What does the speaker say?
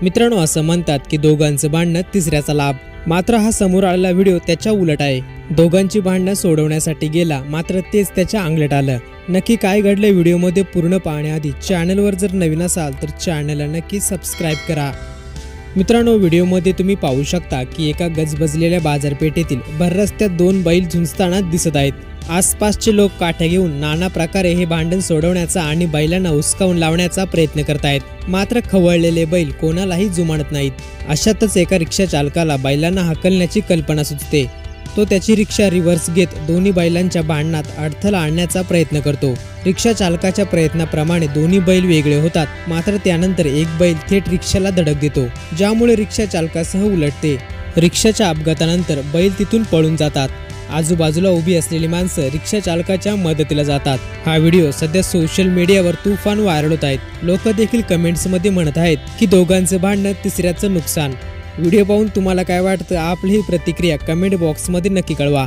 मित्रांनो, असं म्हणतात की दोघांचं भांडण तिसऱ्याचा लाभ. मात्र हा समोर आलेला व्हिडिओ त्याच्या उलट आहे. दोघांची भांडणं सोडवण्यासाठी गेला, मात्र तेच त्याच्या अंगलट आलं. नक्की काय घडलं व्हिडिओमध्ये पूर्ण पाहण्याआधी चॅनलवर जर नवीन असाल तर चॅनलला नक्की सबस्क्राईब करा. मित्रांनो, व्हिडिओमध्ये तुम्ही पाहू शकता की एका गजबजलेल्या बाजारपेठेतील भर रस्त्यात दोन बैल झुंजताना दिसत आहेत. आसपासचे लोक काठ्या घेऊन नाना प्रकारे हे भांडण सोडवण्याचा आणि बैलांना हुसकावून लावण्याचा प्रयत्न करतायत. मात्र खवळलेले बैल कोणालाही जुमानत नाहीत. अशातच एका रिक्षा चालकाला बैलांना हाकलण्याची कल्पना सुचते. तो त्याची रिक्षा रिव्हर्स घेत दोन्ही बैलांच्या भांडणात अडथळा आणण्याचा प्रयत्न करतो. रिक्षा चालकाच्या प्रयत्नाप्रमाणे दोन्ही बैल वेगळे होतात. मात्र त्यानंतर एक बैल थेट रिक्षाला धडक देतो, ज्यामुळे रिक्षा चालकासह उलटते. रिक्षाच्या अपघातानंतर बैल तिथून पळून जातात. आजूबाजूला उभी असलेली माणसं रिक्षा चालकाच्या मदतीला जातात. हा व्हिडिओ सध्या सोशल मीडियावर तुफान व्हायरल होत आहेत. लोक देखील कमेंट्समध्ये म्हणत आहेत की दोघांचं भांडण तिसऱ्याचं नुकसान. व्हिडिओ पाहून तुम्हाला काय वाटतं? आपली ही प्रतिक्रिया कमेंट बॉक्समध्ये नक्की कळवा.